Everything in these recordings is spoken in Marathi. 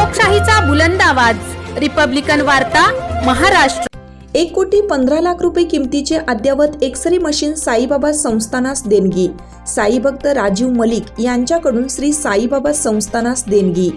लोकशाहीचा बुलंद आवाज, रिपब्लिकन वार्ता, महाराष्ट्र। 1,15,00,000 रुपये किमतीचे अद्ययावत एक्स-रे मशीन साईबाबा संस्थानास देणगी। साई भक्त राजीव मलिक यांच्याकडून श्री साईबाबा संस्थानास देणगी।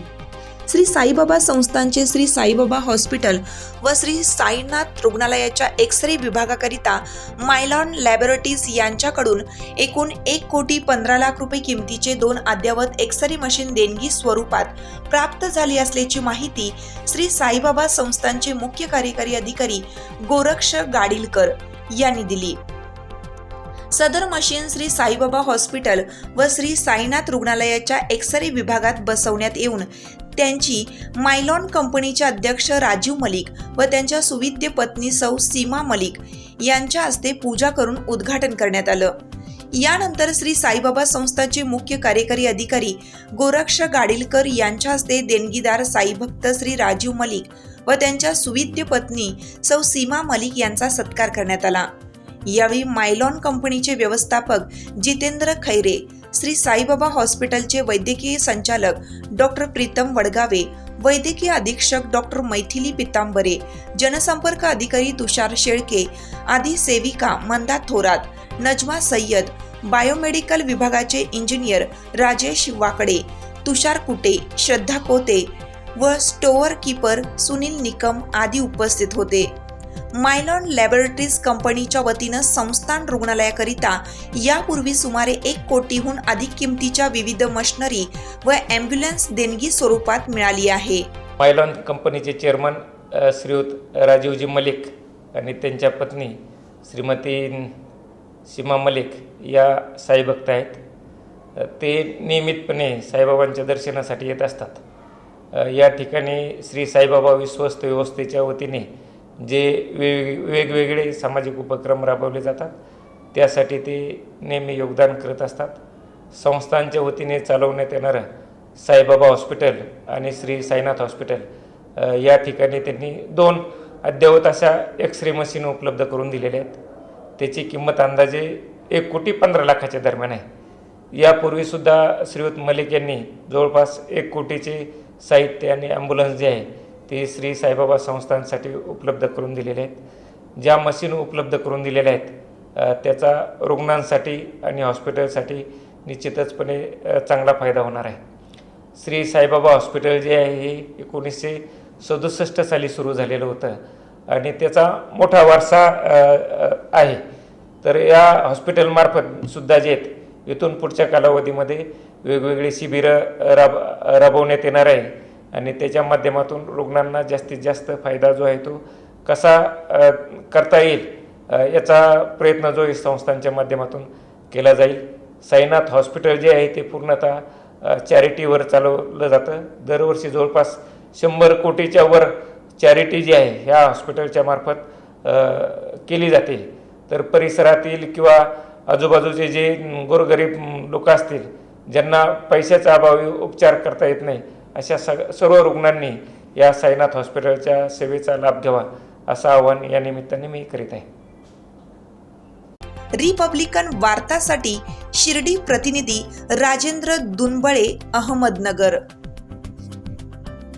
श्री साईबाबा संस्थानचे श्री साईबाबा हॉस्पिटल व श्री साईनाथ रुग्णालयाच्या एक्स-रे विभागाकरिता मायलॉन लॅबोरेटरीज यांच्याकडून एकूण 1,15,00,000 रुपये किमतीचे 2 अद्ययावत एक्स-रे मशीन देणगी स्वरूपात प्राप्त झाली असल्याची माहिती श्री साईबाबा संस्थानचे मुख्य कार्यकारी अधिकारी गोरक्ष गाडीलकर यांनी दिली। सदर मशीन श्री साईबाबा हॉस्पिटल व श्री साईनाथ रुग्णालयाच्या एक्स-रे विभागात बसवण्यात येऊन त्यांची मायलॉन कंपनीचे अध्यक्ष राजीव मलिक व त्यांच्या सुविद्य पत्नी सौ सीमा मलिक यांच्या हस्ते पूजा करून उद्घाटन करण्यात आलं। यानंतर श्री साईबाबा संस्थाचे मुख्य कार्यकारी अधिकारी गोरक्ष गाडीलकर यांच्या हस्ते देणगीदार साईभक्त श्री राजीव मलिक व त्यांच्या सुविद्य पत्नी सौ सीमा मलिक यांचा सत्कार करण्यात आला। यावेळी मायलॉन कंपनीचे व्यवस्थापक जितेंद्र खैरे, श्री साईबाबा हॉस्पिटलचे वैद्यकीय संचालक डॉक्टर प्रीतम वडगावे, वैद्यकीय अधीक्षक डॉक्टर मैथिली पितांबरे, जनसंपर्क अधिकारी तुषार शेळके आदी सेविका मंदा थोरात, नजमा सय्यद, बायोमेडिकल विभागाचे इंजिनियर राजेश वाकडे, तुषार कुटे, श्रद्धा कोते व स्टोअर कीपर सुनील निकम आदी उपस्थित होते। मायलॉन लॅबोरेटरीज कंपनीच्या वतीनं संस्थान रुग्णालयाकरिता यापूर्वी सुमारे 1 कोटीहून अधिक किमतीच्या विविध मशिनरी व ॲम्ब्युलन्स देणगी स्वरूपात मिळाली आहे। मायलॉन कंपनीचे चेअरमन श्रीयुत राजीवजी मलिक आणि त्यांच्या पत्नी श्रीमती सीमा मलिक या साईभक्त आहेत। ते नियमितपणे साईबाबांच्या दर्शनासाठी येत असतात। या ठिकाणी श्री साईबाबा विश्वस्त व्यवस्थेच्या वतीने जे वेगवेगळे सामाजिक उपक्रम राबवले जातात त्यासाठी ते नेहमी योगदान करत असतात। संस्थांच्या वतीने चालवण्यात येणारं साईबाबा हॉस्पिटल आणि श्री साईनाथ हॉस्पिटल या ठिकाणी त्यांनी 2 अद्ययावत अशा एक्स-रे मशीन उपलब्ध करून दिलेल्या आहेत। त्याची किंमत अंदाजे 1,15,00,000 दरम्यान आहे। यापूर्वीसुद्धा श्रीयुत मलिक यांनी जवळपास 1 कोटीचे साहित्य आणि ॲम्ब्युलन्स जे आहे ते श्री साईबाबा संस्थांसाठी उपलब्ध करून दिलेले आहेत। ज्या मशीन उपलब्ध करून दिलेल्या आहेत त्याचा रुग्णांसाठी आणि हॉस्पिटलसाठी निश्चितचपणे चांगला फायदा होणार आहे। श्री साईबाबा हॉस्पिटल जे आहे हे 1967 साली सुरू झालेलं होतं आणि त्याचा मोठा वारसा आहे। तर या हॉस्पिटलमार्फत सुद्धा जे आहेत इथून पुढच्या कालावधीमध्ये वेगवेगळे शिबिरं राबवण्यात येणार आहे आणि त्याच्या माध्यमातून रुग्णांना जास्तीत जास्त फायदा जो आहे तो कसा करता येईल याचा प्रयत्न जो आहे संस्थांच्या माध्यमातून केला जाईल। साईनाथ हॉस्पिटल जे आहे ते पूर्णतः चॅरिटीवर चालवलं जातं। दरवर्षी जवळपास 100 कोटीच्या वर चॅरिटी जी आहे ह्या हॉस्पिटलच्या मार्फत केली जाते। तर परिसरातील किंवा आजूबाजूचे जे गोरगरीब लोक असतील ज्यांना पैशाचा अभावी उपचार करता येत नाही अशा सर्व रुग्णांनी या साईनाथ हॉस्पिटलच्या सेवेचा लाभ घ्यावा असं आवाहन या निमित्ताने मी करीत आहे। रिपब्लिकन वार्तासाठी शिर्डी प्रतिनिधी राजेंद्र दुनबळे, अहमदनगर।